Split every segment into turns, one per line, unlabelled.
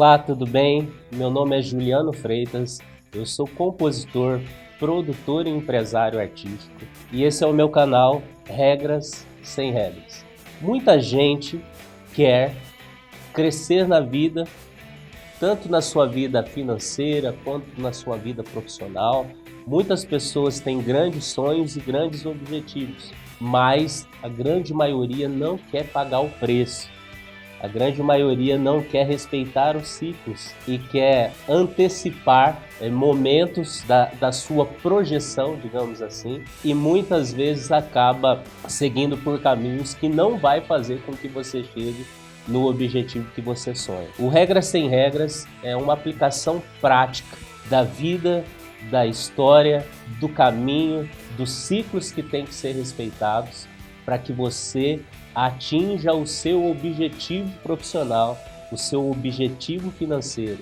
Olá, tudo bem? Meu nome é Juliano Freitas, eu sou compositor, produtor e empresário artístico e esse é o meu canal Regras Sem Regras. Muita gente quer crescer na vida, tanto na sua vida financeira quanto na sua vida profissional. Muitas pessoas têm grandes sonhos e grandes objetivos, mas a grande maioria não quer pagar o preço. A grande maioria não quer respeitar os ciclos e quer antecipar momentos da sua projeção, digamos assim, e muitas vezes acaba seguindo por caminhos que não vai fazer com que você chegue no objetivo que você sonha. O Regras Sem Regras é uma aplicação prática da vida, da história, do caminho, dos ciclos que têm que ser respeitados para que você atinja o seu objetivo profissional, o seu objetivo financeiro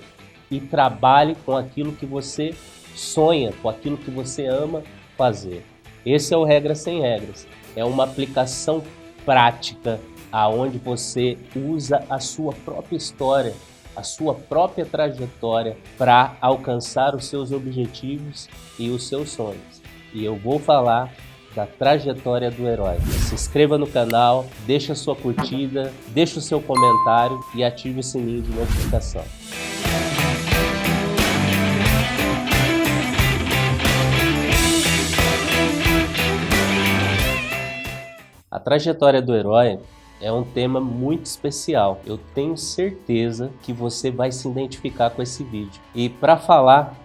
e trabalhe com aquilo que você sonha, com aquilo que você ama fazer. Esse é o Regras Sem Regras. É uma aplicação prática aonde você usa a sua própria história, a sua própria trajetória para alcançar os seus objetivos e os seus sonhos. E eu vou falar da trajetória do herói. Se inscreva no canal, deixa a sua curtida, deixa o seu comentário e ative o sininho de notificação. A trajetória do herói é um tema muito especial. Eu tenho certeza que você vai se identificar com esse vídeo. E para falar,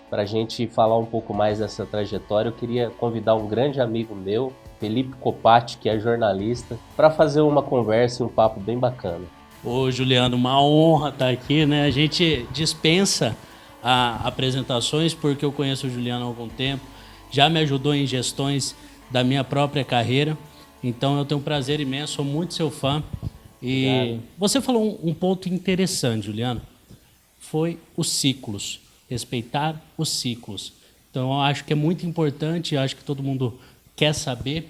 para a gente falar um pouco mais dessa trajetória, eu queria convidar um grande amigo meu, Felipe Copati, que é jornalista, para fazer uma conversa e um papo bem bacana.
Ô Juliano, uma honra estar aqui, né? A gente dispensa apresentações porque eu conheço o Juliano há algum tempo, já me ajudou em gestões da minha própria carreira, então eu tenho um prazer imenso, sou muito seu fã. E obrigado. Você falou um ponto interessante, Juliano, foi os ciclos. Respeitar os ciclos. Então, eu acho que é muito importante, eu acho que todo mundo quer saber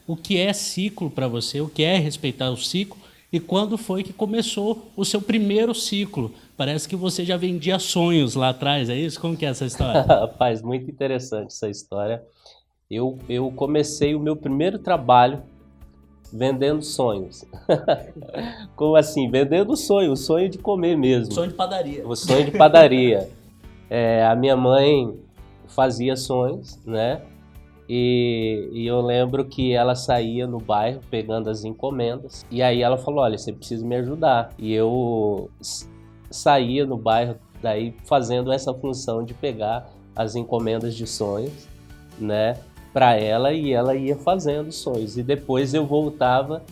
o que é ciclo para você, o que é respeitar o ciclo e quando foi que começou o seu primeiro ciclo. Parece que você já vendia sonhos lá atrás, é isso? Como que é essa história?
Rapaz, muito interessante essa história. Eu comecei o meu primeiro trabalho vendendo sonhos. Como assim? Vendendo sonho, o sonho de comer mesmo.
Sonho de padaria.
O sonho de padaria. A minha mãe fazia sonhos, né? E eu lembro que ela saía no bairro pegando as encomendas. E aí ela falou, olha, você precisa me ajudar. E eu saía no bairro daí fazendo essa função de pegar as encomendas de sonhos, né? Para ela, e ela ia fazendo sonhos. E depois eu voltava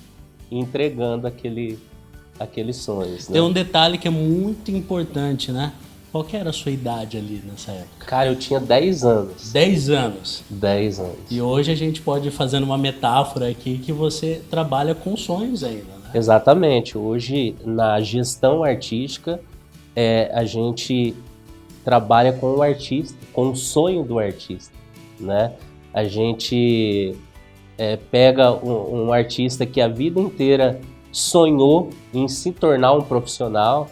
entregando aqueles sonhos. Né?
Tem um detalhe que é muito importante, né? Qual que era a sua idade ali nessa época?
Cara, eu tinha 10 anos.
10 anos?
10 anos.
E hoje a gente pode ir fazendo uma metáfora aqui que você trabalha com sonhos ainda, né?
Exatamente. Hoje, na gestão artística, a gente trabalha com o artista, com o sonho do artista, né? A gente pega um artista que a vida inteira sonhou em se tornar um profissional,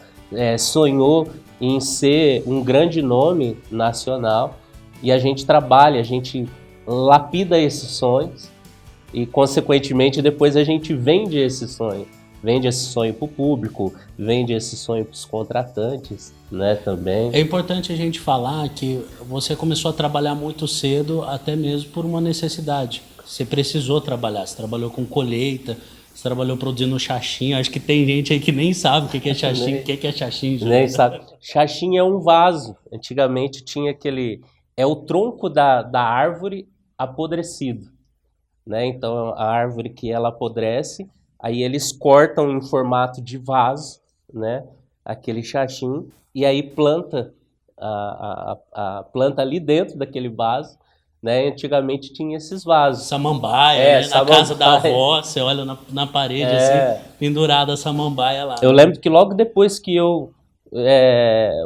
sonhou em ser um grande nome nacional e a gente trabalha, a gente lapida esses sonhos e, consequentemente, depois a gente vende esse sonho. Vende esse sonho para o público, vende esse sonho para os contratantes, né, também.
É importante a gente falar que você começou a trabalhar muito cedo, até mesmo por uma necessidade. Você precisou trabalhar, você trabalhou com colheita, você trabalhou produzindo xaxim. Acho que tem gente aí que nem sabe o que é xaxim. O que é xaxim, Júlio?
Nem sabe. Xaxim é um vaso. Antigamente tinha aquele... É o tronco da árvore apodrecido, né? Então, a árvore que ela apodrece, aí eles cortam em formato de vaso, né? Aquele xaxim, e aí planta a planta ali dentro daquele vaso, né? Antigamente tinha esses vasos.
Samambaia, né? Na casa da avó, você olha na parede assim, pendurada a samambaia lá.
Eu lembro que logo depois que o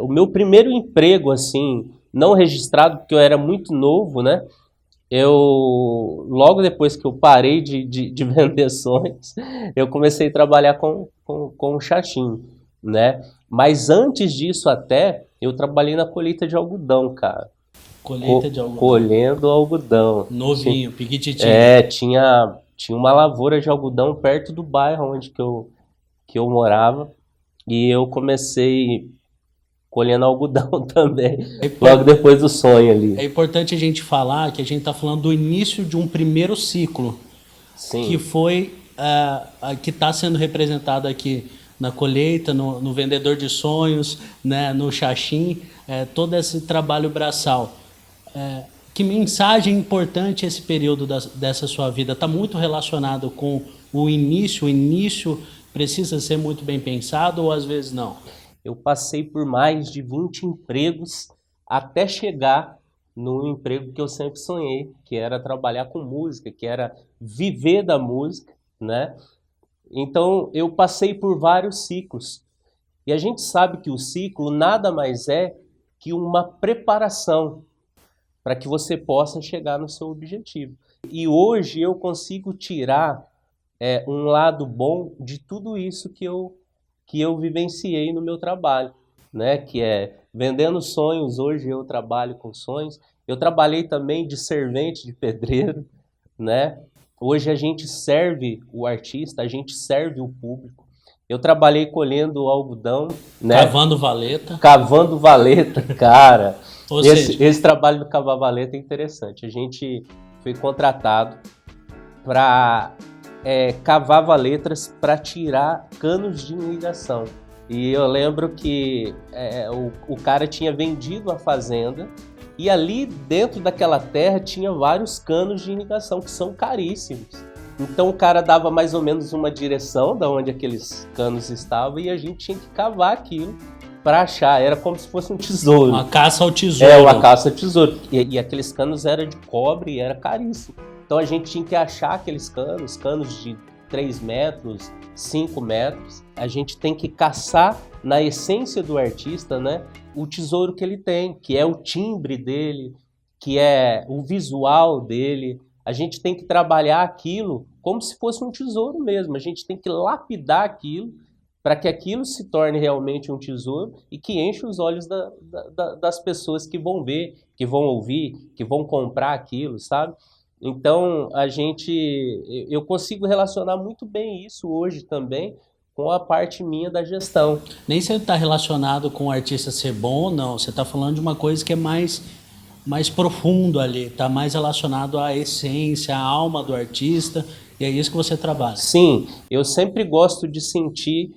meu primeiro emprego, assim, não registrado, porque eu era muito novo, né? Logo depois que eu parei de vender sonhos, eu comecei a trabalhar com o xaxim. né? Mas antes disso até, eu trabalhei na colheita de algodão, cara.
Colheita de algodão.
Colhendo algodão.
Novinho, piquititinho.
Tinha uma lavoura de algodão perto do bairro onde que eu morava. E eu comecei colhendo algodão também, logo depois do sonho ali.
É importante a gente falar que a gente está falando do início de um primeiro ciclo.
Sim.
Que foi, que está sendo representado aqui na colheita, no vendedor de sonhos, né, no xaxim, todo esse trabalho braçal. Que mensagem importante esse período dessa sua vida? Está muito relacionado com o início. O início precisa ser muito bem pensado ou às vezes não?
Eu passei por mais de 20 empregos até chegar no emprego que eu sempre sonhei, que era trabalhar com música, que era viver da música, né? Então eu passei por vários ciclos. E a gente sabe que o ciclo nada mais é que uma preparação para que você possa chegar no seu objetivo. E hoje eu consigo tirar um lado bom de tudo isso que eu vivenciei no meu trabalho, né? Que é vendendo sonhos. Hoje eu trabalho com sonhos. Eu trabalhei também de servente de pedreiro, né? Hoje a gente serve o artista, a gente serve o público. Eu trabalhei colhendo algodão, né?
Cavando valeta.
Cavando valeta, cara.
Ou seja,
Esse trabalho do cavar valeta é interessante. A gente foi contratado para cavar valetas para tirar canos de irrigação. E eu lembro que o cara tinha vendido a fazenda e ali dentro daquela terra tinha vários canos de irrigação que são caríssimos. Então o cara dava mais ou menos uma direção de onde aqueles canos estavam e a gente tinha que cavar aquilo para achar. Era como se fosse um tesouro.
Uma caça ao tesouro.
Uma caça ao tesouro. E aqueles canos eram de cobre e era caríssimo. Então a gente tinha que achar aqueles canos de 3 metros, 5 metros. A gente tem que caçar na essência do artista, né, o tesouro que ele tem, que é o timbre dele, que é o visual dele. A gente tem que trabalhar aquilo como se fosse um tesouro mesmo. A gente tem que lapidar aquilo para que aquilo se torne realmente um tesouro e que enche os olhos das pessoas que vão ver, que vão ouvir, que vão comprar aquilo, sabe? Então, eu consigo relacionar muito bem isso hoje também com a parte minha da gestão.
Nem sempre está relacionado com o artista ser bom ou não. Você está falando de uma coisa que é mais profundo ali, está mais relacionado à essência, à alma do artista, e é isso que você trabalha.
Sim, eu sempre gosto de sentir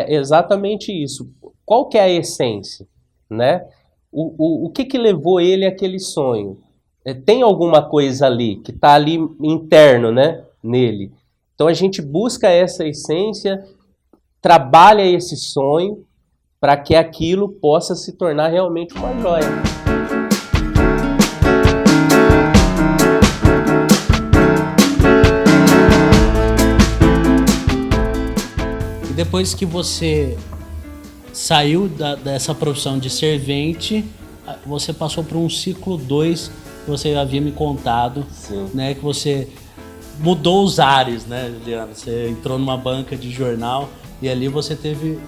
exatamente isso. Qual que é a essência, né? O que levou ele àquele sonho? Tem alguma coisa ali que está ali interno, né, nele. Então a gente busca essa essência, trabalha esse sonho para que aquilo possa se tornar realmente uma joia.
E depois que você saiu dessa profissão de servente, você passou por um ciclo 2, que você havia me contado, né, que você mudou os ares, né, Juliano? Você entrou numa banca de jornal e ali você teve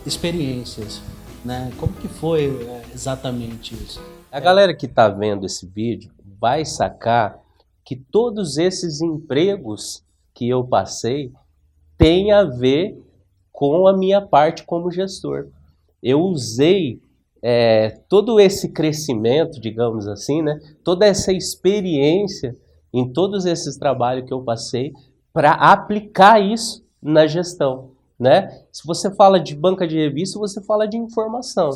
experiências, né? Como que foi exatamente isso?
A galera que está vendo esse vídeo vai sacar que todos esses empregos que eu passei têm a ver com a minha parte como gestor. Eu usei todo esse crescimento, digamos assim, né? Toda essa experiência em todos esses trabalhos que eu passei para aplicar isso na gestão, né? Se você fala de banca de revista, você fala de informação.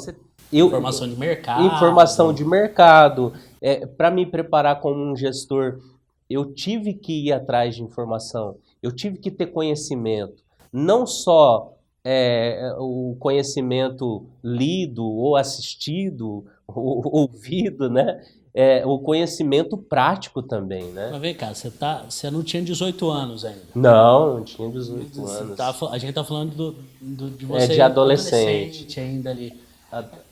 Informação de mercado.
Informação de mercado. Para me preparar como um gestor, eu tive que ir atrás de informação, eu tive que ter conhecimento, não só o conhecimento lido ou assistido, ou ouvido, né? O conhecimento prático também, né?
Mas vem cá, você não tinha 18 anos ainda.
Não tinha 18 anos.
A gente tá falando de você
de adolescente
ainda ali.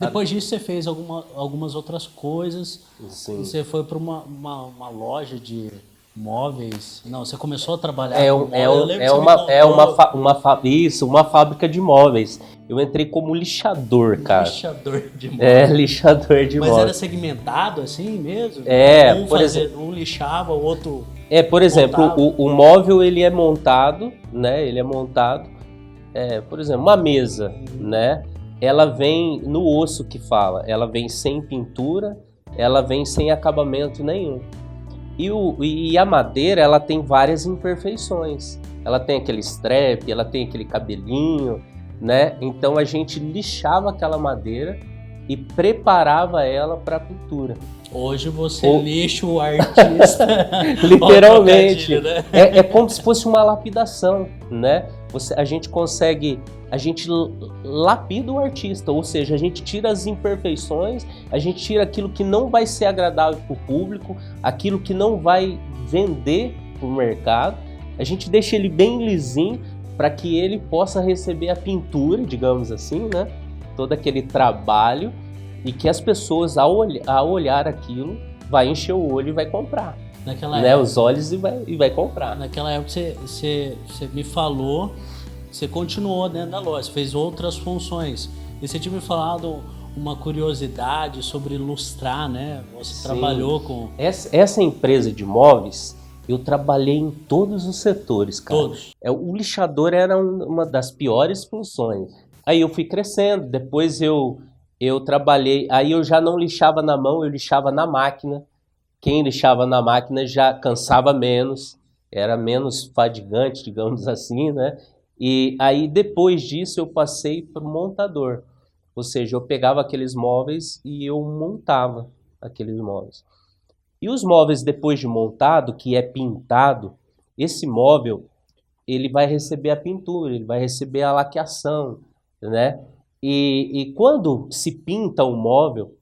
Depois disso você fez algumas outras coisas.
Sim.
Você foi para uma loja de móveis. Não, você começou a trabalhar
É,
com
um-
móveis.
é,
Eu
um-
lembro
é
que você me
uma, é uma,
contou,
fa- uma, fa- isso, uma fábrica de móveis. Eu entrei como lixador, cara.
lixador de
É,
móveis.
lixador de
Mas era
móveis.
segmentado assim mesmo?
É,
Um
por
fazia,
exemplo,
um lixava, o outro
por exemplo,
montava.
o móvel ele é montado, né? Ele é montado, por exemplo, uma mesa, né? Ela vem no osso que fala, ela vem sem pintura, ela vem sem acabamento nenhum. E a madeira, ela tem várias imperfeições. Ela tem aquele strap, ela tem aquele cabelinho, né? Então a gente lixava aquela madeira e preparava ela para a pintura.
Hoje você
O-
lixa o artista.
Literalmente.
Ó, o trocadilho, né?
É como se fosse uma lapidação, né? A gente lapida o artista, ou seja, a gente tira as imperfeições, a gente tira aquilo que não vai ser agradável para o público, aquilo que não vai vender para o mercado, a gente deixa ele bem lisinho para que ele possa receber a pintura, digamos assim, né? Todo aquele trabalho e que as pessoas, ao olhar aquilo, vai encher o olho e vai comprar,
Naquela
né?
época,
Os olhos e vai comprar.
naquela época você me falou, você continuou dentro da loja, você fez outras funções. E você tinha me falado uma curiosidade sobre ilustrar, né? Você
Sim.
trabalhou com
Essa empresa de móveis, eu trabalhei em todos os setores, cara.
todos.
O lixador era uma das piores funções. Aí eu fui crescendo, depois eu trabalhei, aí eu já não lixava na mão, eu lixava na máquina. Quem lixava na máquina já cansava menos, era menos fadigante, digamos assim, né? E aí depois disso eu passei para o montador. Ou seja, eu pegava aqueles móveis e eu montava aqueles móveis. E os móveis depois de montado, que é pintado, esse móvel ele vai receber a pintura, ele vai receber a laqueação, né? E quando se pinta o móvel,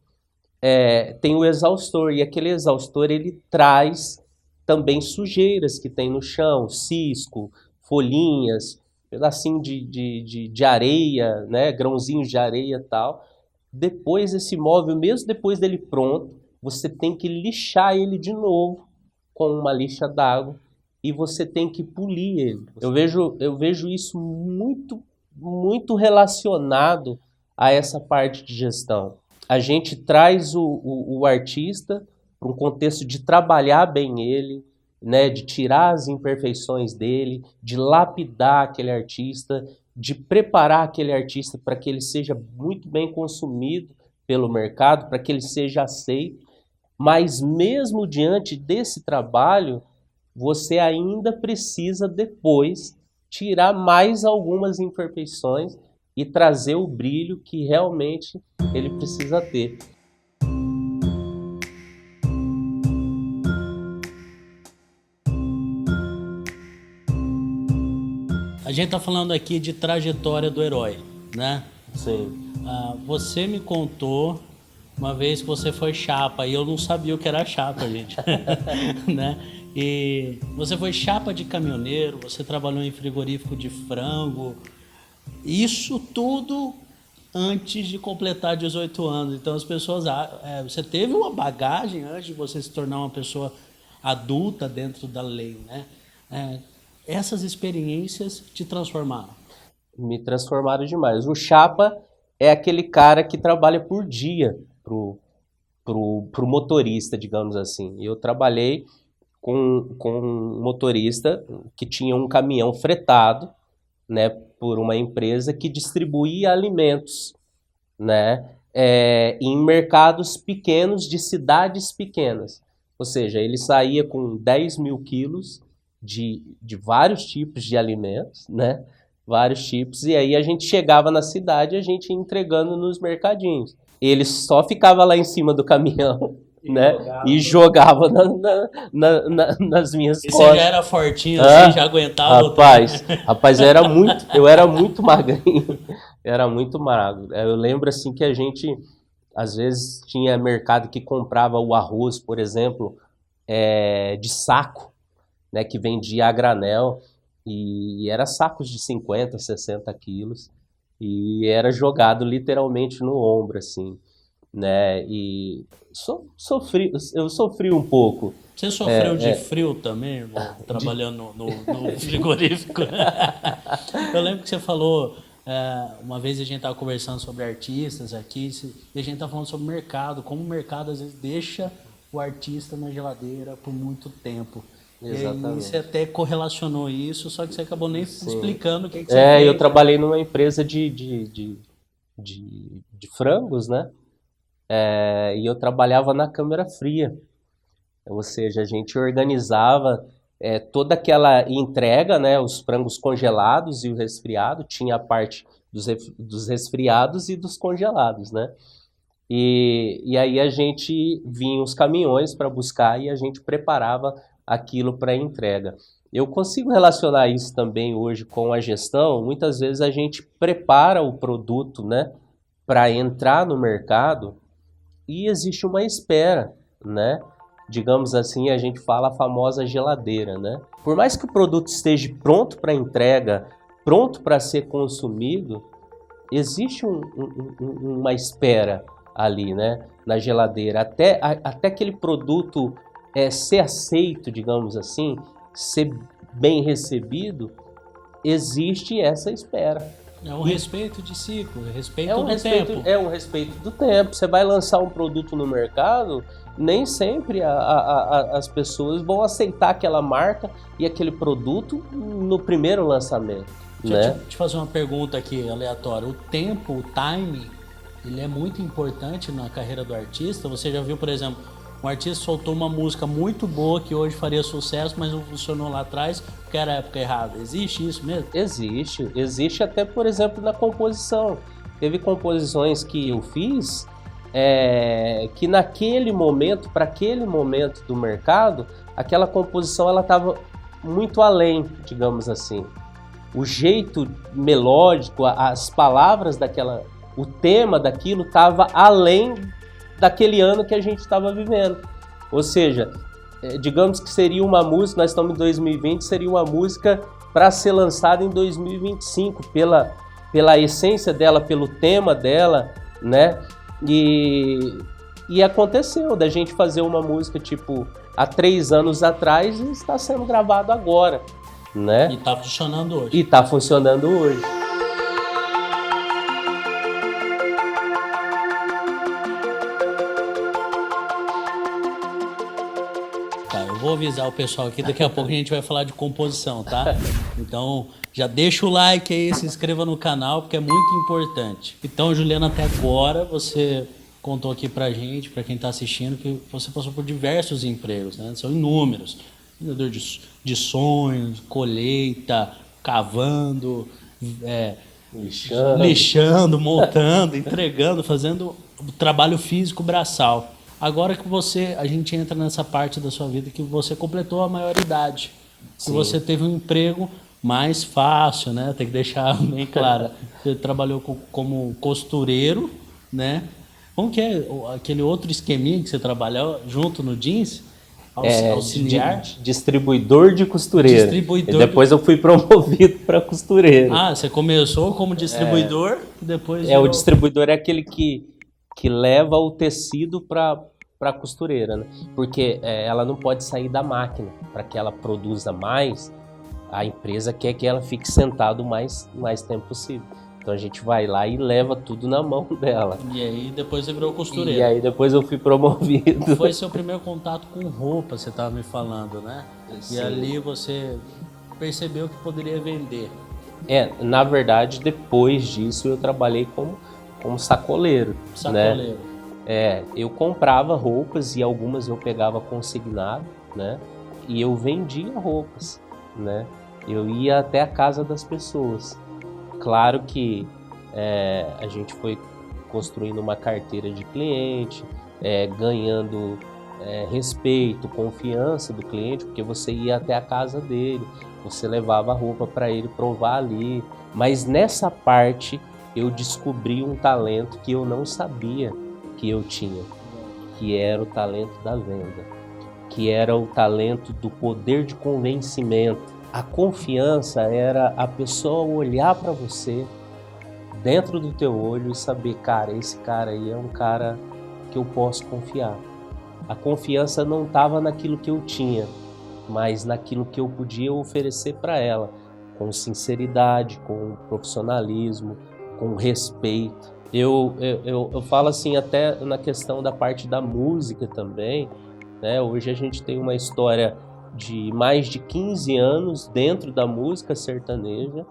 tem o exaustor, e aquele exaustor ele traz também sujeiras que tem no chão, cisco, folhinhas, pedacinho de areia, né? Grãozinhos de areia e tal. Depois esse móvel, mesmo depois dele pronto, você tem que lixar ele de novo com uma lixa d'água e você tem que polir ele. Eu vejo isso muito relacionado a essa parte de gestão. A gente traz o artista para um contexto de trabalhar bem ele, né, de tirar as imperfeições dele, de lapidar aquele artista, de preparar aquele artista para que ele seja muito bem consumido pelo mercado, para que ele seja aceito. Mas mesmo diante desse trabalho, você ainda precisa depois tirar mais algumas imperfeições e trazer o brilho que realmente ele precisa ter.
A gente tá falando aqui de trajetória do herói, né?
Sim.
Você me contou uma vez que você foi chapa e eu não sabia o que era chapa, gente, né? E você foi chapa de caminhoneiro, você trabalhou em frigorífico de frango, isso tudo antes de completar 18 anos. Então as pessoas, você teve uma bagagem antes de você se tornar uma pessoa adulta dentro da lei, né? Essas experiências te transformaram.
Me transformaram demais. O chapa é aquele cara que trabalha por dia pro motorista, digamos assim. Eu trabalhei com um motorista que tinha um caminhão fretado, né, por uma empresa que distribuía alimentos, né, em mercados pequenos de cidades pequenas. Ou seja, ele saía com 10 mil quilos de vários tipos de alimentos, né? Vários tipos, e aí a gente chegava na cidade e a gente ia entregando nos mercadinhos. Ele só ficava lá em cima do caminhão, né? E jogava nas minhas
E
costas.
você já era fortinho assim, já aguentava o
Rapaz, eu era muito magrinho, era muito magro. Eu lembro assim que a gente, às vezes, tinha mercado que comprava o arroz, por exemplo, de saco, né, que vendia a granel, e era sacos de 50, 60 quilos, e era jogado literalmente no ombro, assim. né? E eu sofri um pouco.
Você sofreu de frio também, irmão, trabalhando no frigorífico? Eu lembro que você falou, uma vez a gente estava conversando sobre artistas aqui, e a gente estava falando sobre mercado, como o mercado às vezes deixa o artista na geladeira por muito tempo.
Exatamente.
E aí você até correlacionou isso, só que você acabou nem
Sim.
explicando o que você fez.
Eu trabalhei numa empresa de frangos, né? E eu trabalhava na câmara fria. Ou seja, a gente organizava toda aquela entrega, né? Os frangos congelados e o resfriado. Tinha a parte dos resfriados e dos congelados, né? E aí a gente vinha os caminhões para buscar e a gente preparava aquilo para entrega. Eu consigo relacionar isso também hoje com a gestão. Muitas vezes a gente prepara o produto, né, para entrar no mercado e existe uma espera, né? Digamos assim, a gente fala a famosa geladeira, né? Por mais que o produto esteja pronto para entrega, pronto para ser consumido, existe uma espera ali, né, na geladeira, até aquele produto ser aceito, digamos assim, ser bem recebido, existe essa espera.
É um respeito de ciclo, respeito do tempo.
É um respeito do tempo. Você vai lançar um produto no mercado, nem sempre as pessoas vão aceitar aquela marca e aquele produto no primeiro lançamento.
Deixa eu te fazer uma pergunta aqui aleatória. O tempo, o timing, ele é muito importante na carreira do artista. Você já viu, por exemplo, um artista soltou uma música muito boa que hoje faria sucesso, mas não funcionou lá atrás porque era a época errada. Existe isso mesmo?
Existe até, por exemplo, na composição. Teve composições que eu fiz que naquele momento, para aquele momento do mercado, aquela composição ela estava muito além, digamos assim. O jeito melódico, as palavras daquela, o tema daquilo estava além daquele ano que a gente estava vivendo. Ou seja, digamos que seria uma música, nós estamos em 2020, seria uma música para ser lançada em 2025, pela essência dela, pelo tema dela, né? E aconteceu da gente fazer uma música tipo há 3 anos atrás e está sendo gravado agora, né?
E está funcionando hoje.
E está funcionando hoje.
Eu vou avisar o pessoal aqui, daqui a pouco a gente vai falar de composição, tá? Então, já deixa o like aí, se inscreva no canal, porque é muito importante. Então, Juliana, até agora você contou aqui pra gente, pra quem tá assistindo, que você passou por diversos empregos, né? São inúmeros. Vendedor de sonhos, colheita, cavando, lixando, montando, entregando, fazendo o trabalho físico braçal. Agora que a gente entra nessa parte da sua vida que você completou a maioridade, que você teve um emprego mais fácil, né? Tem que deixar bem claro. Você trabalhou como costureiro, né? Como que é aquele outro esqueminha que você trabalhou junto no jeans? Auxiliar?
Distribuidor de costureiro. E depois eu fui promovido para costureiro.
Ah, você começou como distribuidor, depois...
O distribuidor é aquele que leva o tecido para a costureira, né? Porque ela não pode sair da máquina. Para que ela produza mais, a empresa quer que ela fique sentada o mais tempo possível. Então a gente vai lá e leva tudo na mão dela.
E aí depois você virou costureiro.
E aí depois eu fui promovido.
Foi seu primeiro contato com roupa, você estava me falando, né? Sim. E ali você percebeu que poderia vender.
Na verdade, depois disso eu trabalhei como sacoleiro.
Sacoleiro.
Né? Eu comprava roupas e algumas eu pegava consignado, né? E eu vendia roupas, né? Eu ia até a casa das pessoas. Claro que a gente foi construindo uma carteira de cliente, ganhando respeito, confiança do cliente, porque você ia até a casa dele, você levava a roupa para ele provar ali. Mas nessa parte eu descobri um talento que eu não sabia que eu tinha, que era o talento da venda, que era o talento do poder de convencimento. A confiança era a pessoa olhar para você dentro do teu olho e saber, cara, esse cara aí é um cara que eu posso confiar. A confiança não estava naquilo que eu tinha, mas naquilo que eu podia oferecer para ela, com sinceridade, com profissionalismo, com respeito. Eu falo assim até na questão da parte da música também, né? Hoje a gente tem uma história de mais de 15 anos dentro da música sertaneja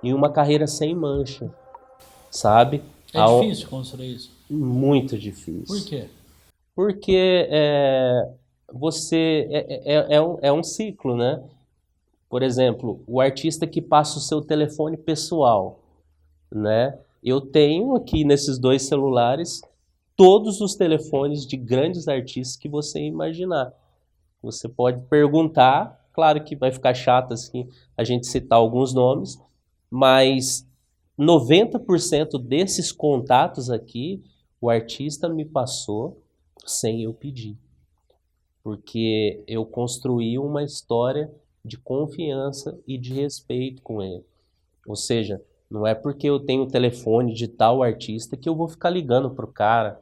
e uma carreira sem mancha, sabe?
É difícil construir isso?
Muito difícil.
Por quê?
Porque é um ciclo, né? Por exemplo, o artista que passa o seu telefone pessoal, né? Eu tenho aqui nesses 2 celulares todos os telefones de grandes artistas que você imaginar. Você pode perguntar, claro que vai ficar chato assim a gente citar alguns nomes, mas 90% desses contatos aqui, o artista me passou sem eu pedir. Porque eu construí uma história de confiança e de respeito com ele. Ou seja, não é porque eu tenho o telefone de tal artista que eu vou ficar ligando pro cara.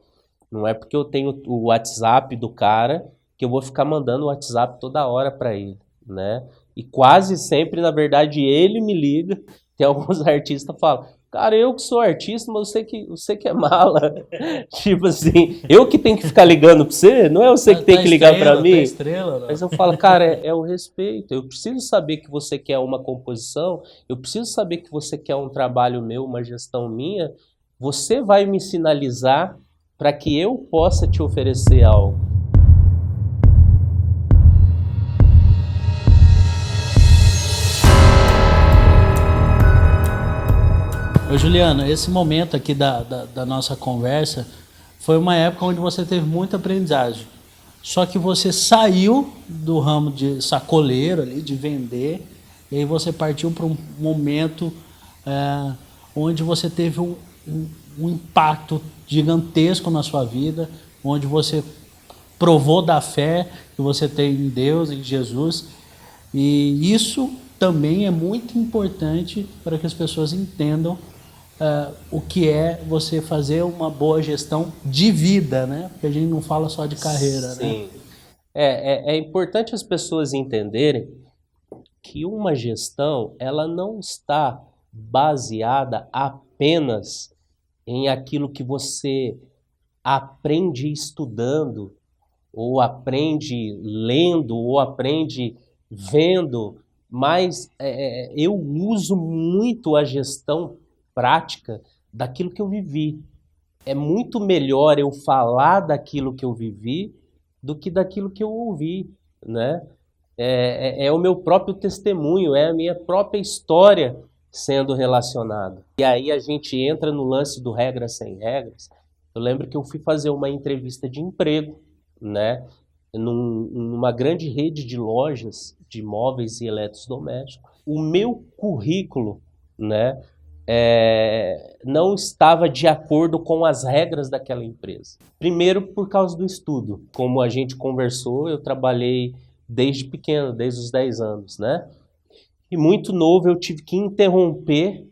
Não é porque eu tenho o WhatsApp do cara que eu vou ficar mandando o WhatsApp toda hora para ele, né? E quase sempre, na verdade, ele me liga. Tem alguns artistas que falam, cara, eu que sou artista, mas você que é mala. Tipo assim, eu que tenho que ficar ligando pra você, não é você que tem que ligar pra mim.
Estrela,
mas eu falo, cara, é o respeito. Eu preciso saber que você quer uma composição, eu preciso saber que você quer um trabalho meu, uma gestão minha. Você vai me sinalizar para que eu possa te oferecer algo.
Ô Juliano, esse momento aqui da nossa conversa foi uma época onde você teve muita aprendizagem. Só que você saiu do ramo de sacoleiro ali, de vender, e aí você partiu para um momento onde você teve um impacto gigantesco na sua vida, onde você provou da fé que você tem em Deus, em Jesus, e isso também é muito importante para que as pessoas entendam o que é você fazer uma boa gestão de vida, né? Porque a gente não fala só de carreira,
Sim.
né?
É importante as pessoas entenderem que uma gestão, ela não está baseada apenas em aquilo que você aprende estudando, ou aprende lendo, ou aprende vendo, mas eu uso muito a gestão prática daquilo que eu vivi. É muito melhor eu falar daquilo que eu vivi do que daquilo que eu ouvi, né? É o meu próprio testemunho, é a minha própria história sendo relacionada. E aí a gente entra no lance do regras sem regras. Eu lembro que eu fui fazer uma entrevista de emprego, né? Numa grande rede de lojas de móveis e eletrodomésticos. O meu currículo, né? Não estava de acordo com as regras daquela empresa. Primeiro, por causa do estudo. Como a gente conversou, eu trabalhei desde pequeno, desde os 10 anos, né? E muito novo eu tive que interromper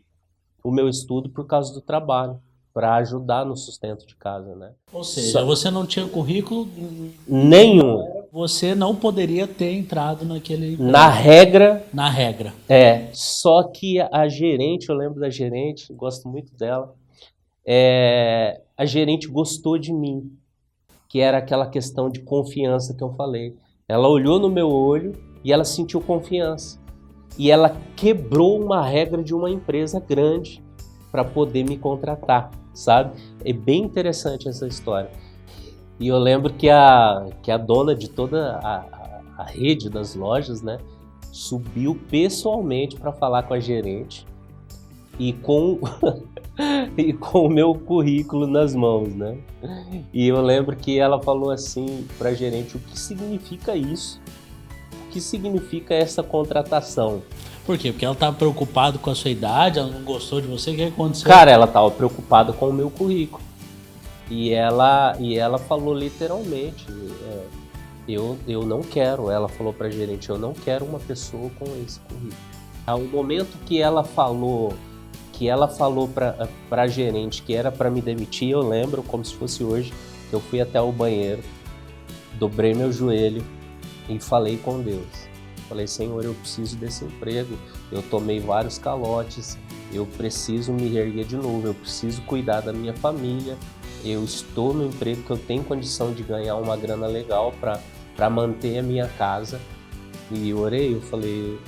o meu estudo por causa do trabalho, para ajudar no sustento de casa, né?
Ou seja, você não tinha currículo
nenhum.
Você não poderia ter entrado naquele emprego.
Na regra. Só que a gerente, eu lembro da gerente, gosto muito dela, a gerente gostou de mim, que era aquela questão de confiança que eu falei. Ela olhou no meu olho e ela sentiu confiança. E ela quebrou uma regra de uma empresa grande para poder me contratar, sabe? É bem interessante essa história. E eu lembro que a dona de toda a rede das lojas, né, subiu pessoalmente para falar com a gerente e com o meu currículo nas mãos, né? E eu lembro que ela falou assim para a gerente: o que significa isso? O que significa essa contratação?
Por quê? Porque ela estava preocupada com a sua idade, ela não gostou de você, o que aconteceu?
Cara, ela estava preocupada com o meu currículo. E ela falou literalmente, eu não quero, ela falou pra gerente, eu não quero uma pessoa com esse currículo. Ao momento que ela falou pra gerente que era pra me demitir, eu lembro como se fosse hoje, que eu fui até o banheiro, dobrei meu joelho e falei com Deus. Falei, Senhor, eu preciso desse emprego, eu tomei vários calotes, eu preciso me reerguer de novo, eu preciso cuidar da minha família, eu estou no emprego que eu tenho condição de ganhar uma grana legal para manter a minha casa. E eu orei, eu falei,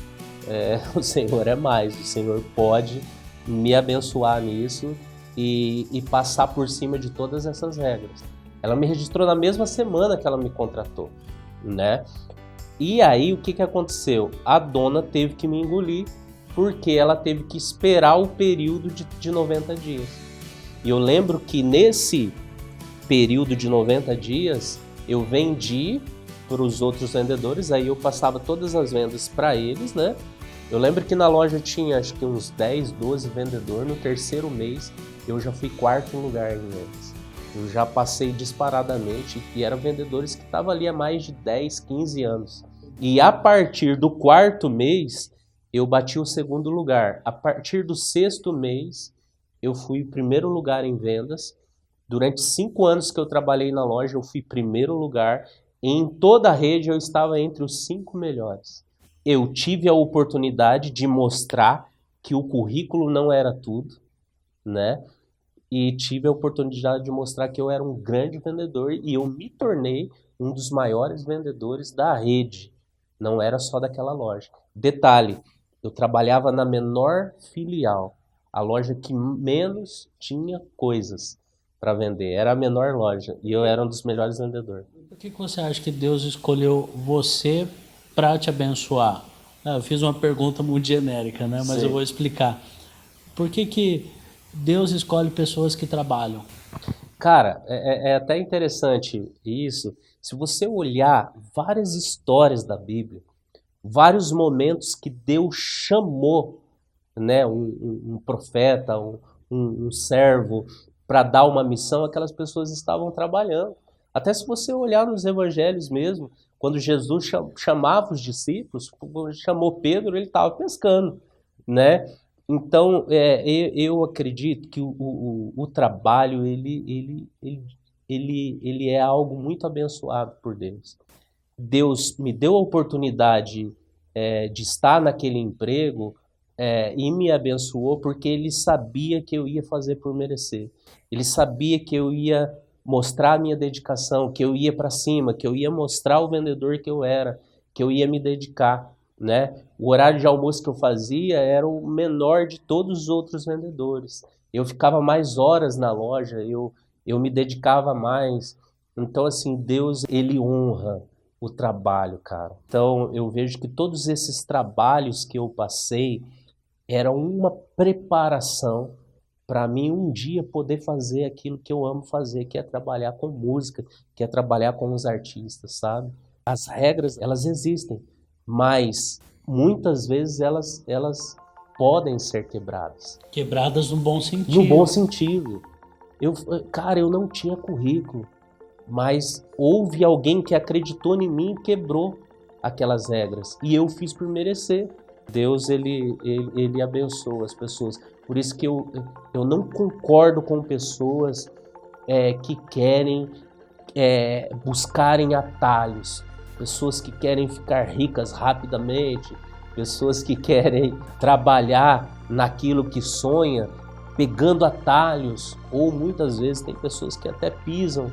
o Senhor é mais, o Senhor pode me abençoar nisso e passar por cima de todas essas regras. Ela me registrou na mesma semana que ela me contratou, né? E aí, o que aconteceu? A dona teve que me engolir, porque ela teve que esperar o período de 90 dias. E eu lembro que nesse período de 90 dias, eu vendi para os outros vendedores, aí eu passava todas as vendas para eles, né? Eu lembro que na loja tinha acho que uns 10, 12 vendedores, no terceiro mês eu já fui quarto lugar em vendas. Eu já passei disparadamente e eram vendedores que estavam ali há mais de 10, 15 anos. E a partir do quarto mês, eu bati o segundo lugar. A partir do sexto mês, eu fui primeiro lugar em vendas. Durante 5 anos que eu trabalhei na loja, eu fui primeiro lugar. E em toda a rede, eu estava entre os 5 melhores. Eu tive a oportunidade de mostrar que o currículo não era tudo, né? E tive a oportunidade de mostrar que eu era um grande vendedor e eu me tornei um dos maiores vendedores da rede. Não era só daquela loja. Detalhe, eu trabalhava na menor filial, a loja que menos tinha coisas para vender. Era a menor loja e eu era um dos melhores vendedores.
Por que você acha que Deus escolheu você para te abençoar? Eu fiz uma pergunta muito genérica, né? Mas eu vou explicar. Por que Deus escolhe pessoas que trabalham?
Cara, é até interessante isso. Se você olhar várias histórias da Bíblia, vários momentos que Deus chamou, né, um profeta, um servo, para dar uma missão, aquelas pessoas estavam trabalhando. Até se você olhar nos evangelhos mesmo, quando Jesus chamava os discípulos, quando chamou Pedro, ele estava pescando, né? Então, eu acredito que o trabalho, ele é algo muito abençoado por Deus. Deus me deu a oportunidade de estar naquele emprego e me abençoou porque Ele sabia que eu ia fazer por merecer. Ele sabia que eu ia mostrar a minha dedicação, que eu ia para cima, que eu ia mostrar o vendedor que eu era, que eu ia me dedicar, né? O horário de almoço que eu fazia era o menor de todos os outros vendedores. Eu ficava mais horas na loja, eu me dedicava mais. Então, assim, Deus, Ele honra o trabalho, cara. Então, eu vejo que todos esses trabalhos que eu passei eram uma preparação para mim um dia poder fazer aquilo que eu amo fazer, que é trabalhar com música, que é trabalhar com os artistas, sabe? As regras, elas existem, mas muitas vezes elas podem ser quebradas.
Quebradas no bom sentido.
No bom sentido. Cara, eu não tinha currículo, mas houve alguém que acreditou em mim e quebrou aquelas regras. E eu fiz por merecer. Deus, ele abençoa as pessoas. Por isso que eu não concordo com pessoas que querem buscarem atalhos. Pessoas que querem ficar ricas rapidamente. Pessoas que querem trabalhar naquilo que sonha, pegando atalhos. Ou muitas vezes tem pessoas que até pisam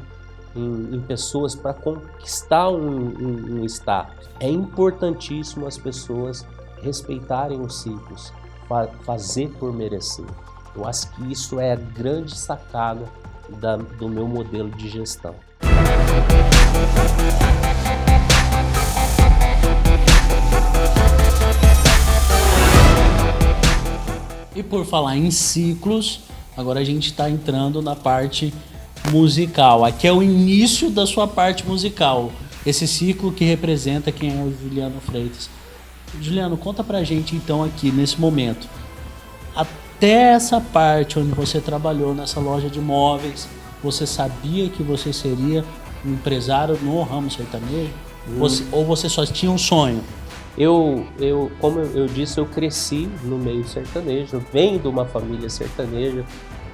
em pessoas para conquistar um status. É importantíssimo as pessoas respeitarem os ciclos, fazer por merecer. Eu acho que isso é a grande sacada do meu modelo de gestão.
E por falar em ciclos, agora a gente está entrando na parte musical. Aqui é o início da sua parte musical. Esse ciclo que representa quem é o Juliano Freitas. Juliano, conta pra gente então aqui, nesse momento. Até essa parte onde você trabalhou nessa loja de móveis, você sabia que você seria um empresário no ramo sertanejo? Ou você só tinha um sonho?
Como eu disse, eu cresci no meio sertanejo, venho de uma família sertaneja.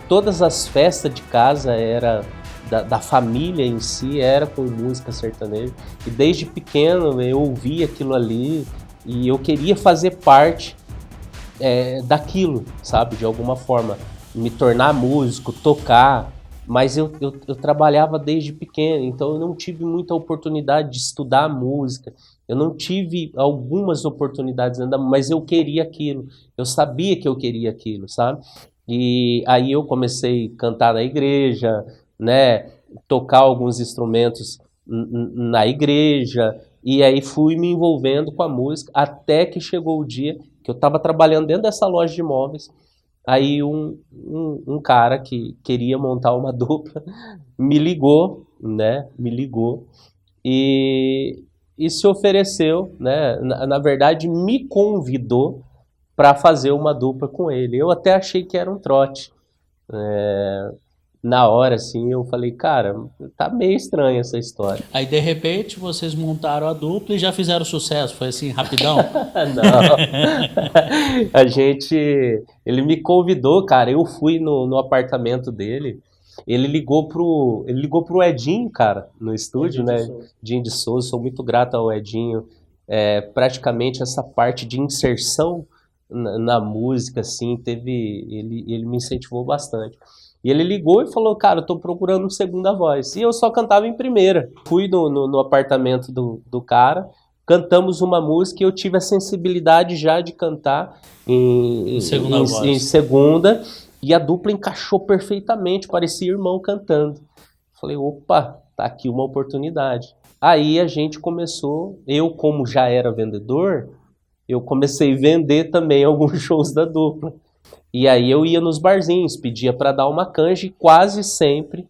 Todas as festas de casa era da família em si era com música sertaneja. E desde pequeno eu ouvia aquilo ali e eu queria fazer parte daquilo, sabe? De alguma forma, me tornar músico, tocar. Mas eu trabalhava desde pequeno, então eu não tive muita oportunidade de estudar música. Eu não tive algumas oportunidades ainda, mas eu queria aquilo. Eu sabia que eu queria aquilo, sabe? E aí eu comecei a cantar na igreja, né? Tocar alguns instrumentos na igreja, e aí fui me envolvendo com a música, até que chegou o dia que eu estava trabalhando dentro dessa loja de imóveis. Aí um cara que queria montar uma dupla me ligou, né? Me ligou e se ofereceu, né? Na verdade, me convidou para fazer uma dupla com ele. Eu até achei que era um trote. Na hora, assim, eu falei, cara, tá meio estranha essa história.
Aí, de repente, vocês montaram a dupla e já fizeram sucesso. Foi assim, rapidão?
Não. Ele me convidou, cara, eu fui no apartamento dele. Ele ligou pro Edinho, cara, no estúdio, né? Edinho de Souza, sou muito grato ao Edinho. Praticamente essa parte de inserção na música, assim, ele me incentivou bastante. E ele ligou e falou, cara, eu tô procurando segunda voz. E eu só cantava em primeira. Fui no apartamento do cara, cantamos uma música e eu tive a sensibilidade já de cantar em segunda. E a dupla encaixou perfeitamente, parecia irmão cantando. Falei, opa, tá aqui uma oportunidade. Aí a gente começou, eu como já era vendedor, eu comecei a vender também alguns shows da dupla. E aí eu ia nos barzinhos, pedia para dar uma canja e quase sempre,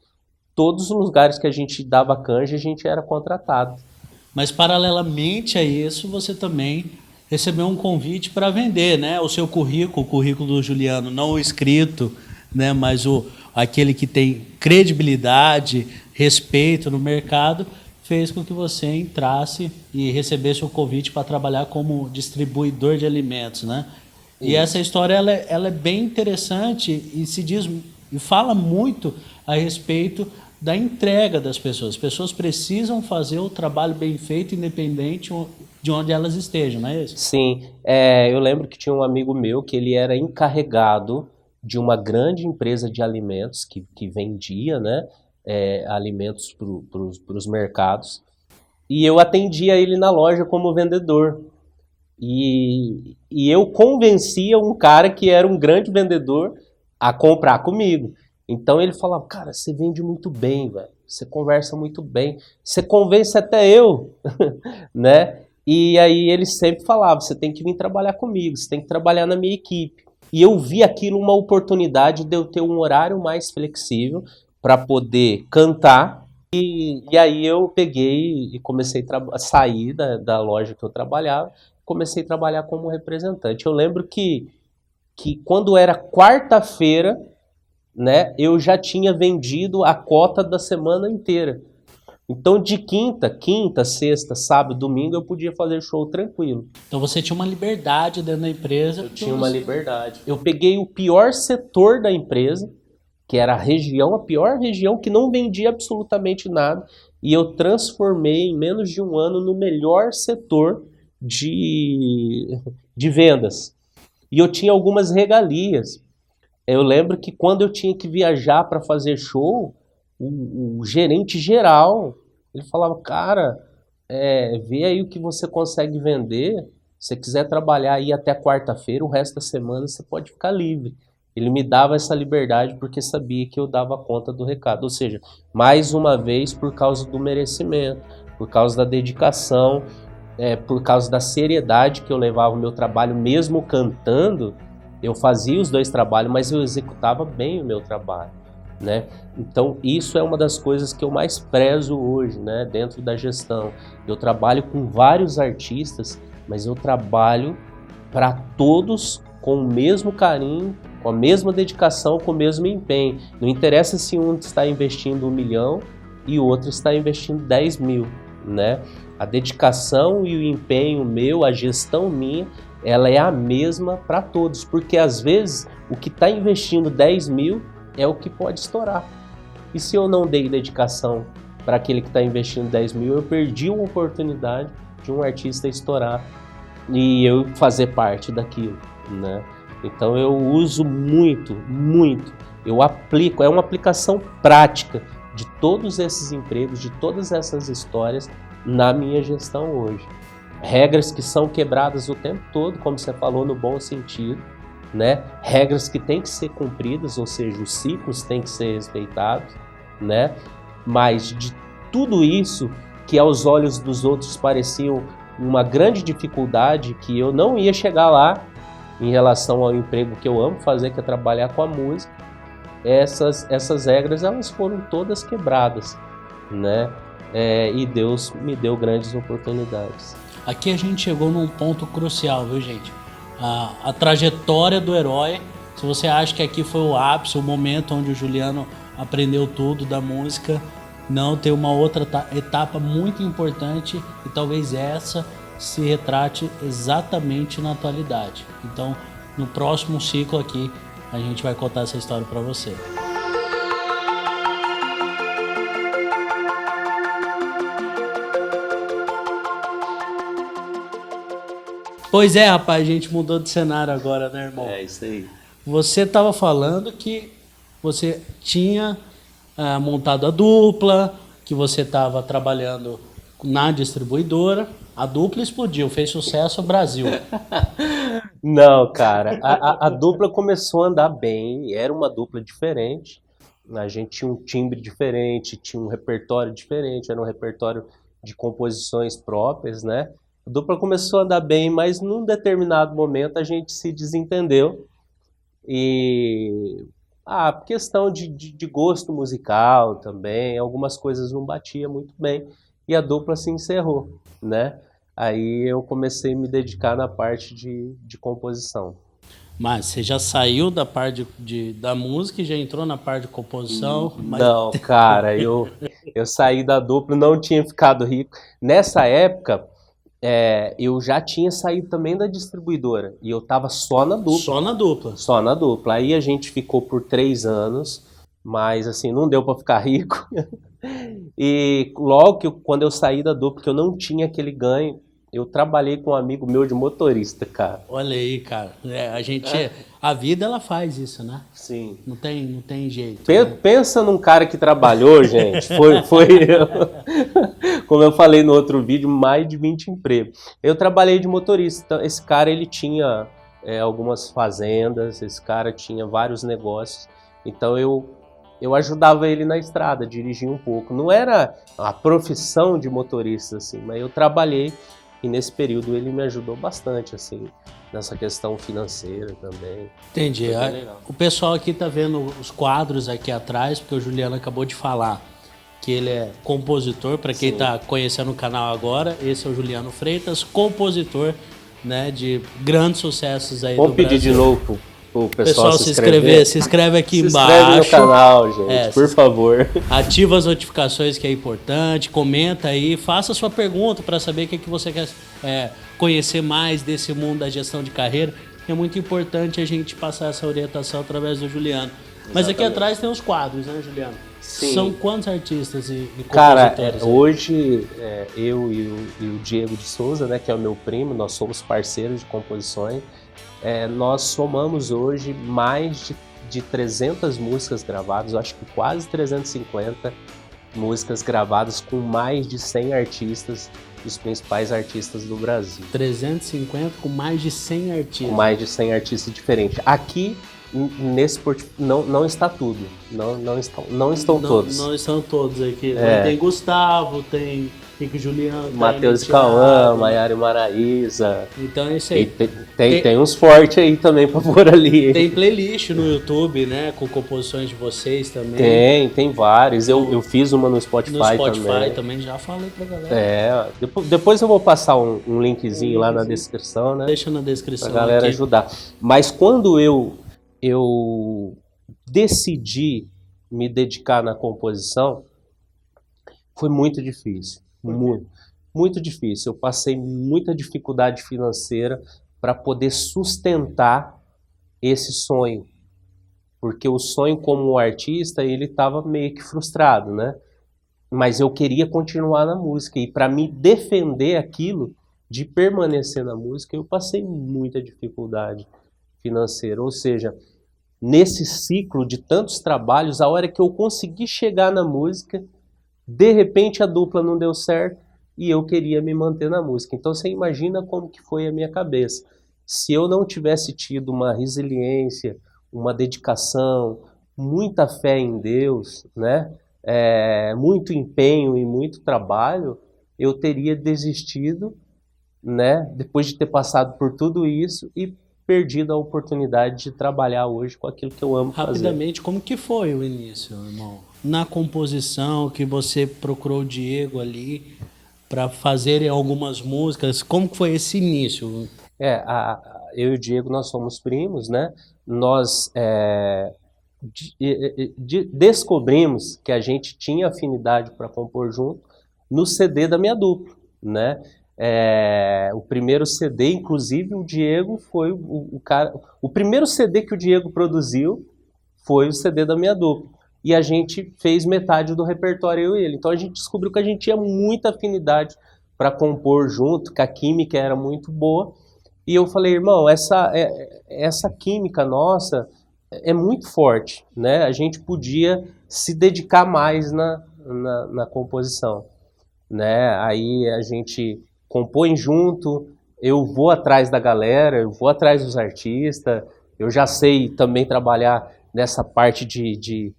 todos os lugares que a gente dava canja, a gente era contratado.
Mas paralelamente a isso, você também recebeu um convite para vender, né? O seu currículo, o currículo do Juliano, não o escrito, né? Mas aquele que tem credibilidade, respeito no mercado, fez com que você entrasse e recebesse o convite para trabalhar como distribuidor de alimentos, né? E essa história ela é bem interessante e e fala muito a respeito da entrega das pessoas. As pessoas precisam fazer o trabalho bem feito, independente de onde elas estejam, não é isso?
Sim, eu lembro que tinha um amigo meu que ele era encarregado de uma grande empresa de alimentos que vendia, né, alimentos para os mercados, e eu atendia ele na loja como vendedor. E eu convencia um cara que era um grande vendedor a comprar comigo. Então ele falava, cara, você vende muito bem, velho. Você conversa muito bem. Você convence até eu, né? E aí ele sempre falava, você tem que vir trabalhar comigo, você tem que trabalhar na minha equipe. E eu vi aquilo uma oportunidade de eu ter um horário mais flexível para poder cantar. E aí eu peguei e comecei a sair da loja que eu trabalhava, comecei a trabalhar como representante. Eu lembro que quando era quarta-feira, né, eu já tinha vendido a cota da semana inteira. Então de quinta, sexta, sábado, domingo eu podia fazer show tranquilo.
Então você tinha uma liberdade dentro da empresa.
Eu tinha uma liberdade. Eu peguei o pior setor da empresa, que era a pior região, que não vendia absolutamente nada, e eu transformei em menos de um ano no melhor setor de vendas. E eu tinha algumas regalias. Eu lembro que quando eu tinha que viajar para fazer show, o gerente geral, ele falava, cara, vê aí o que você consegue vender, se você quiser trabalhar aí até quarta-feira, o resto da semana você pode ficar livre. Ele me dava essa liberdade porque sabia que eu dava conta do recado. Ou seja, mais uma vez por causa do merecimento, por causa da dedicação, por causa da seriedade que eu levava o meu trabalho, mesmo cantando, eu fazia os dois trabalhos, mas eu executava bem o meu trabalho, né? Então isso é uma das coisas que eu mais prezo hoje, né, dentro da gestão. Eu trabalho com vários artistas, mas eu trabalho para todos com o mesmo carinho, com a mesma dedicação, com o mesmo empenho. Não interessa se um está investindo 1 milhão e o outro está investindo 10 mil, né? A dedicação e o empenho meu, a gestão minha, ela é a mesma para todos, porque às vezes o que está investindo 10 mil é o que pode estourar, E se eu não dei dedicação para aquele que está investindo 10 mil, eu perdi uma oportunidade de um artista estourar e eu fazer parte daquilo, né? Então eu uso muito, eu aplico, é uma aplicação prática de todos esses empregos, de todas essas histórias na minha gestão hoje. Regras que são quebradas o tempo todo, como você falou, no bom sentido, né? Regras que têm que ser cumpridas, ou seja, os ciclos têm que ser respeitados, né? Mas de tudo isso que aos olhos dos outros pareciam uma grande dificuldade, que eu não ia chegar lá em relação ao emprego que eu amo fazer, que é trabalhar com a música, essas regras elas foram todas quebradas, né? E Deus me deu grandes oportunidades.
Aqui a gente chegou num ponto crucial, viu, gente? A trajetória do herói, se você acha que aqui foi o ápice, o momento onde o Juliano aprendeu tudo da música, não, tem uma outra etapa muito importante e talvez essa se retrate exatamente na atualidade. Então, no próximo ciclo aqui, a gente vai contar essa história para você. Pois é, rapaz, a gente mudou de cenário agora, né, irmão?
É isso aí.
Você estava falando que você tinha montado a dupla, que você estava trabalhando na distribuidora. A dupla explodiu, fez sucesso no Brasil.
Não, cara, a dupla começou a andar bem, era uma dupla diferente, a gente tinha um timbre diferente, tinha um repertório diferente, era um repertório de composições próprias, né? A dupla começou a andar bem, mas num determinado momento a gente se desentendeu e questão de gosto musical também, algumas coisas não batiam muito bem e a dupla se encerrou, né? Aí eu comecei a me dedicar na parte de composição.
Mas você já saiu da parte da música e já entrou na parte de composição?
Não, cara, eu saí da dupla, não tinha ficado rico. Nessa época, eu já tinha saído também da distribuidora e eu tava só na dupla.
Só na dupla?
Só na dupla. Aí a gente ficou por 3 anos, mas assim, não deu para ficar rico. E logo quando eu saí da dupla, que eu não tinha aquele ganho, eu trabalhei com um amigo meu de motorista, cara.
Olha aí, cara. A vida ela faz isso, né?
Sim.
Não tem jeito.
Pensa num cara que trabalhou, gente. Foi como eu falei no outro vídeo, mais de 20 empregos. Eu trabalhei de motorista. Então, esse cara ele tinha algumas fazendas, esse cara tinha vários negócios. Então eu ajudava ele na estrada, dirigia um pouco. Não era a profissão de motorista, assim, mas eu trabalhei e nesse período ele me ajudou bastante, assim, nessa questão financeira também.
Entendi. O pessoal aqui tá vendo os quadros aqui atrás, porque o Juliano acabou de falar que ele é compositor. Para quem está conhecendo o canal agora, esse é o Juliano Freitas, compositor, né, de grandes sucessos aí do Brasil.
Vamos pedir de novo o pessoal se inscrever.
Se inscreve aqui
se
embaixo.
Se inscreve no canal, gente, por favor.
Ativa as notificações, que é importante. Comenta aí, faça sua pergunta para saber o que você quer conhecer mais desse mundo da gestão de carreira. É muito importante a gente passar essa orientação através do Juliano. Mas aqui atrás tem os quadros, né, Juliano?
Sim.
São quantos artistas e compositores?
Cara, hoje eu e o Diego de Souza, né, que é o meu primo, nós somos parceiros de composições. Nós somamos hoje mais de 300 músicas gravadas, eu acho que quase 350 músicas gravadas com mais de 100 artistas, os principais artistas do Brasil.
350 com mais de 100 artistas.
Com mais de 100 artistas diferentes. Aqui, nesse portfólio, não está tudo, não estão todos.
Não estão todos aqui. Tem Gustavo, tem Rico Juliano,
Matheus e Cauã, Maiara e Maraísa.
Então é isso aí.
Tem uns fortes aí também pra pôr ali.
Tem playlist no YouTube, né? Com composições de vocês também.
Tem vários. Eu fiz uma no Spotify também.
No Spotify também já falei pra galera.
Depois eu vou passar um linkzinho lá na descrição, né?
Deixa na descrição.
Pra galera
aqui
ajudar. Mas quando eu decidi me dedicar na composição, foi muito difícil. Muito difícil. Eu passei muita dificuldade financeira para poder sustentar esse sonho, porque o sonho como artista, ele estava meio que frustrado, né? Mas eu queria continuar na música, e para me defender aquilo, de permanecer na música, eu passei muita dificuldade financeira, ou seja, nesse ciclo de tantos trabalhos, a hora que eu consegui chegar na música, de repente a dupla não deu certo e eu queria me manter na música. Então você imagina como que foi a minha cabeça. Se eu não tivesse tido uma resiliência, uma dedicação, muita fé em Deus, né? Muito empenho e muito trabalho, eu teria desistido, né? Depois de ter passado por tudo isso e perdido a oportunidade de trabalhar hoje com aquilo que eu amo fazer.
Rapidamente, como que foi o início, irmão? Na composição, que você procurou o Diego ali para fazer algumas músicas, como que foi esse início?
Eu e o Diego, nós somos primos, né? Nós descobrimos que a gente tinha afinidade para compor junto no CD da minha dupla, né? O primeiro CD, inclusive, o Diego foi o cara. O primeiro CD que o Diego produziu foi o CD da minha dupla. E a gente fez metade do repertório, eu e ele. Então a gente descobriu que a gente tinha muita afinidade para compor junto, que a química era muito boa. E eu falei, irmão, essa química nossa é muito forte, né? A gente podia se dedicar mais na composição, né? Aí a gente compõe junto, eu vou atrás da galera, eu vou atrás dos artistas, eu já sei também trabalhar nessa parte de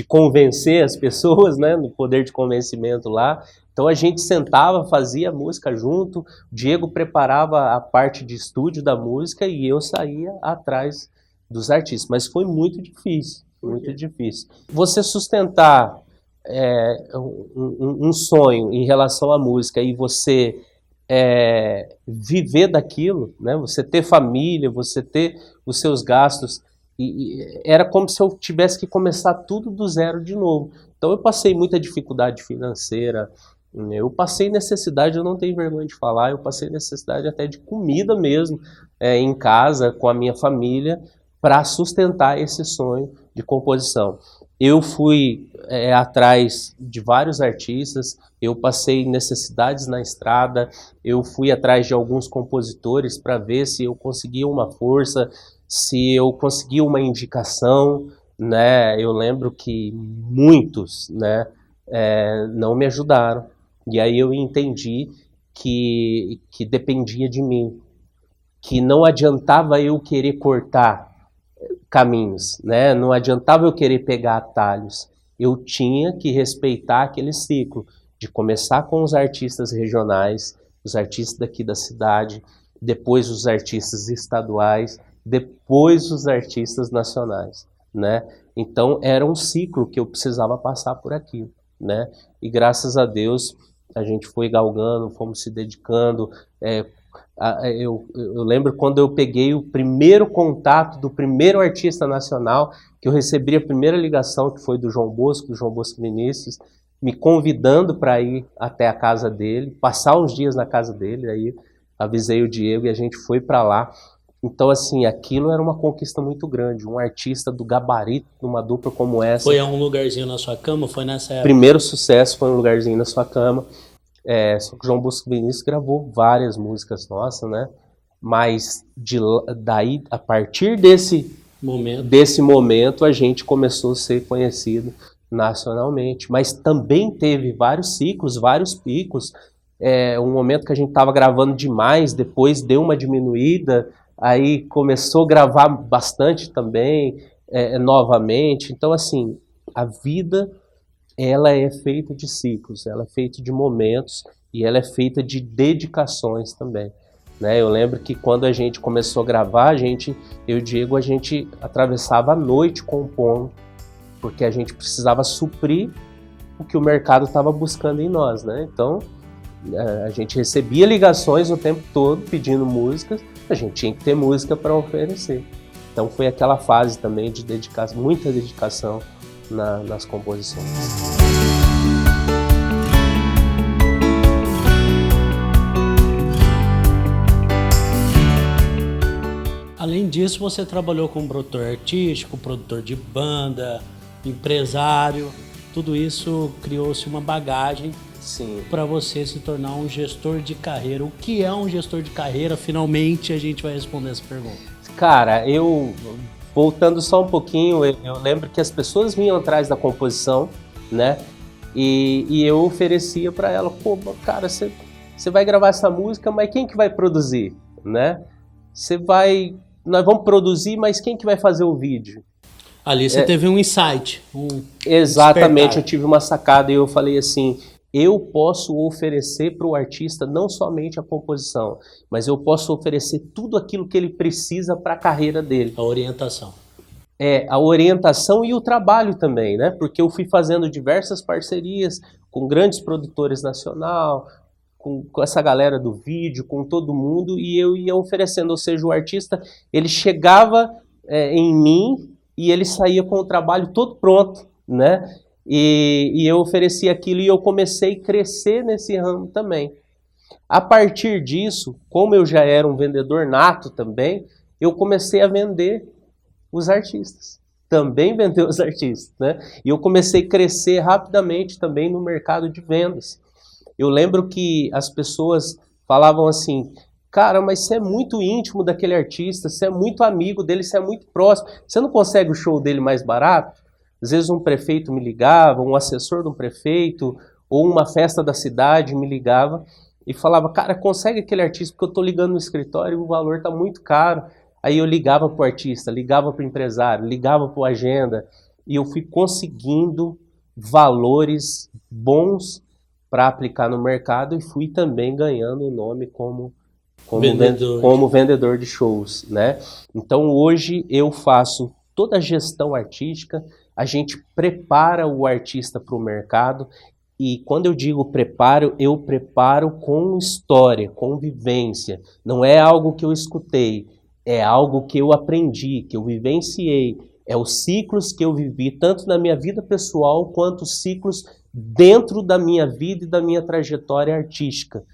convencer as pessoas, né, no poder de convencimento lá. Então a gente sentava, fazia música junto, o Diego preparava a parte de estúdio da música e eu saía atrás dos artistas. Mas foi muito difícil, muito difícil. Você sustentar um sonho em relação à música e você viver daquilo, né? Você ter família, você ter os seus gastos, e era como se eu tivesse que começar tudo do zero de novo. Então eu passei muita dificuldade financeira, eu passei necessidade, eu não tenho vergonha de falar, eu passei necessidade até de comida mesmo, em casa, com a minha família, para sustentar esse sonho de composição. Eu fui atrás de vários artistas, eu passei necessidades na estrada, eu fui atrás de alguns compositores para ver se eu conseguia uma força, se eu conseguia uma indicação, né? Eu lembro que muitos, né, não me ajudaram, e aí eu entendi que dependia de mim, que não adiantava eu querer cortar caminhos, né? Não adiantava eu querer pegar atalhos, eu tinha que respeitar aquele ciclo, de começar com os artistas regionais, os artistas daqui da cidade, depois os artistas estaduais, depois os artistas nacionais, né? Então era um ciclo que eu precisava passar por aquilo, né? E graças a Deus a gente foi galgando, fomos se dedicando. Eu lembro quando eu peguei o primeiro contato do primeiro artista nacional, que eu recebi a primeira ligação, que foi do João Bosco Vinícius, me convidando para ir até a casa dele, passar uns dias na casa dele. Aí avisei o Diego e a gente foi para lá. Então, assim, aquilo era uma conquista muito grande. Um artista do gabarito, numa dupla como essa.
Foi a Um Lugarzinho na Sua Cama? Foi nessa época?
Primeiro sucesso foi Um Lugarzinho na Sua Cama. Só que o João Bosco Vinícius gravou várias músicas nossas, né? Mas daí, a partir desse momento, a gente começou a ser conhecido nacionalmente. Mas também teve vários ciclos, vários picos. Um momento que a gente estava gravando demais, depois deu uma diminuída, aí começou a gravar bastante também, novamente. Então, assim, a vida, ela é feita de ciclos, ela é feita de momentos e ela é feita de dedicações também, né? Eu lembro que quando a gente começou a gravar, eu e o Diego, a gente atravessava a noite compondo, porque a gente precisava suprir o que o mercado estava buscando em nós, né? Então, a gente recebia ligações o tempo todo pedindo músicas, a gente tinha que ter música para oferecer. Então foi aquela fase também de muita dedicação nas composições.
Além disso, você trabalhou como produtor artístico, produtor de banda, empresário. Tudo isso criou-se uma bagagem para você se tornar um gestor de carreira. O que é um gestor de carreira? Finalmente a gente vai responder essa pergunta.
Cara, voltando só um pouquinho, eu lembro que as pessoas vinham atrás da composição, né? E eu oferecia para ela, pô, cara, você vai gravar essa música, mas quem que vai produzir, né? Nós vamos produzir, mas quem que vai fazer o vídeo?
Ali você teve um insight,
Exatamente,
despertar.
eu tive uma sacada e eu falei assim, eu posso oferecer para o artista não somente a composição, mas eu posso oferecer tudo aquilo que ele precisa para a carreira dele.
A orientação.
A orientação e o trabalho também, né? Porque eu fui fazendo diversas parcerias com grandes produtores nacional, com essa galera do vídeo, com todo mundo, e eu ia oferecendo, ou seja, o artista, ele chegava em mim e ele saía com o trabalho todo pronto, né? E eu oferecia aquilo e eu comecei a crescer nesse ramo também. A partir disso, como eu já era um vendedor nato também, eu comecei a vender os artistas. Também vender os artistas, né? E eu comecei a crescer rapidamente também no mercado de vendas. Eu lembro que as pessoas falavam assim, cara, mas você é muito íntimo daquele artista, você é muito amigo dele, você é muito próximo, você não consegue o show dele mais barato? Às vezes um prefeito me ligava, um assessor de um prefeito, ou uma festa da cidade me ligava e falava, cara, consegue aquele artista, porque eu estou ligando no escritório e o valor está muito caro. Aí eu ligava para o artista, ligava para o empresário, ligava para o agenda, e eu fui conseguindo valores bons para aplicar no mercado e fui também ganhando o nome como vendedor de shows, né? Então hoje eu faço toda a gestão artística, a gente prepara o artista para o mercado e quando eu digo preparo, eu preparo com história, com vivência. Não é algo que eu escutei, é algo que eu aprendi, que eu vivenciei. É os ciclos que eu vivi, tanto na minha vida pessoal, quanto os ciclos dentro da minha vida e da minha trajetória artística,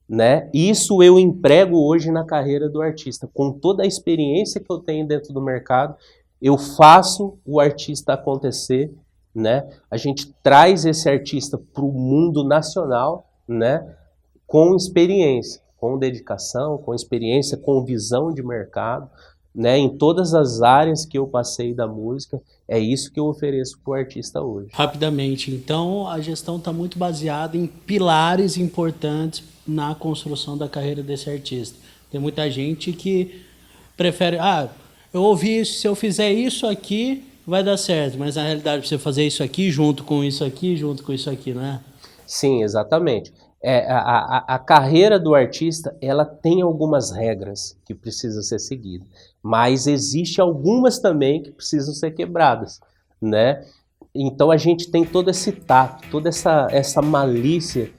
né? Isso eu emprego hoje na carreira do artista. Com toda a experiência que eu tenho dentro do mercado, eu faço o artista acontecer, né? A gente traz esse artista para o mundo nacional, né? Com experiência, com dedicação, com experiência, com visão de mercado, né? Em todas as áreas que eu passei da música, é isso que eu ofereço para o artista hoje.
Rapidamente, então a gestão está muito baseada em pilares importantes na construção da carreira desse artista. Tem muita gente que prefere, eu ouvi isso, se eu fizer isso aqui, vai dar certo, mas na realidade você fazer isso aqui, junto com isso aqui, junto com isso aqui, não é?
Sim, exatamente. A carreira do artista, ela tem algumas regras que precisam ser seguidas, mas existe algumas também que precisam ser quebradas, né? Então a gente tem todo esse tato, toda essa malícia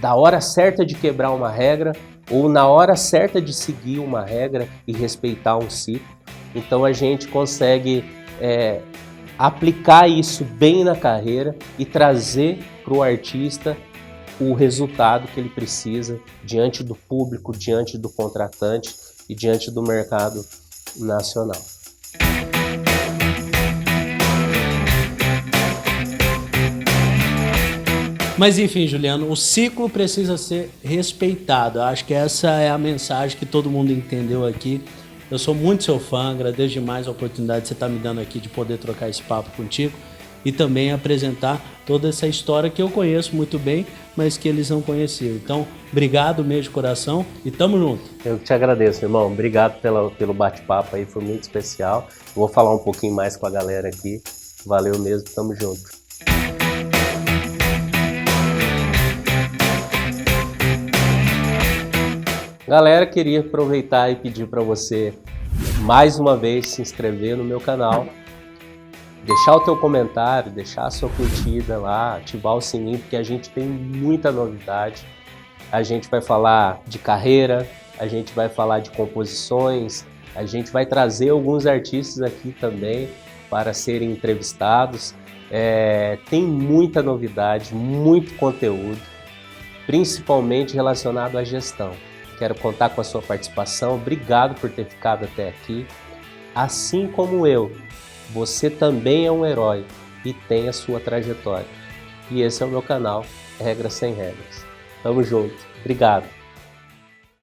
da hora certa de quebrar uma regra ou na hora certa de seguir uma regra e respeitar um ciclo. Então a gente consegue aplicar isso bem na carreira e trazer para o artista o resultado que ele precisa diante do público, diante do contratante e diante do mercado nacional.
Mas enfim, Juliano, o ciclo precisa ser respeitado. Acho que essa é a mensagem que todo mundo entendeu aqui. Eu sou muito seu fã, agradeço demais a oportunidade que você está me dando aqui de poder trocar esse papo contigo e também apresentar toda essa história que eu conheço muito bem, mas que eles não conheciam. Então, obrigado mesmo de coração e tamo junto.
Eu te agradeço, irmão. Obrigado pelo bate-papo aí, foi muito especial. Vou falar um pouquinho mais com a galera aqui. Valeu mesmo, tamo junto. Galera, queria aproveitar e pedir para você mais uma vez se inscrever no meu canal, deixar o teu comentário, deixar a sua curtida lá, ativar o sininho, porque a gente tem muita novidade. A gente vai falar de carreira, a gente vai falar de composições, a gente vai trazer alguns artistas aqui também para serem entrevistados. Tem muita novidade, muito conteúdo, principalmente relacionado à gestão. Quero contar com a sua participação. Obrigado por ter ficado até aqui. Assim como eu, você também é um herói e tem a sua trajetória. E esse é o meu canal, Regras Sem Regras. Tamo junto. Obrigado.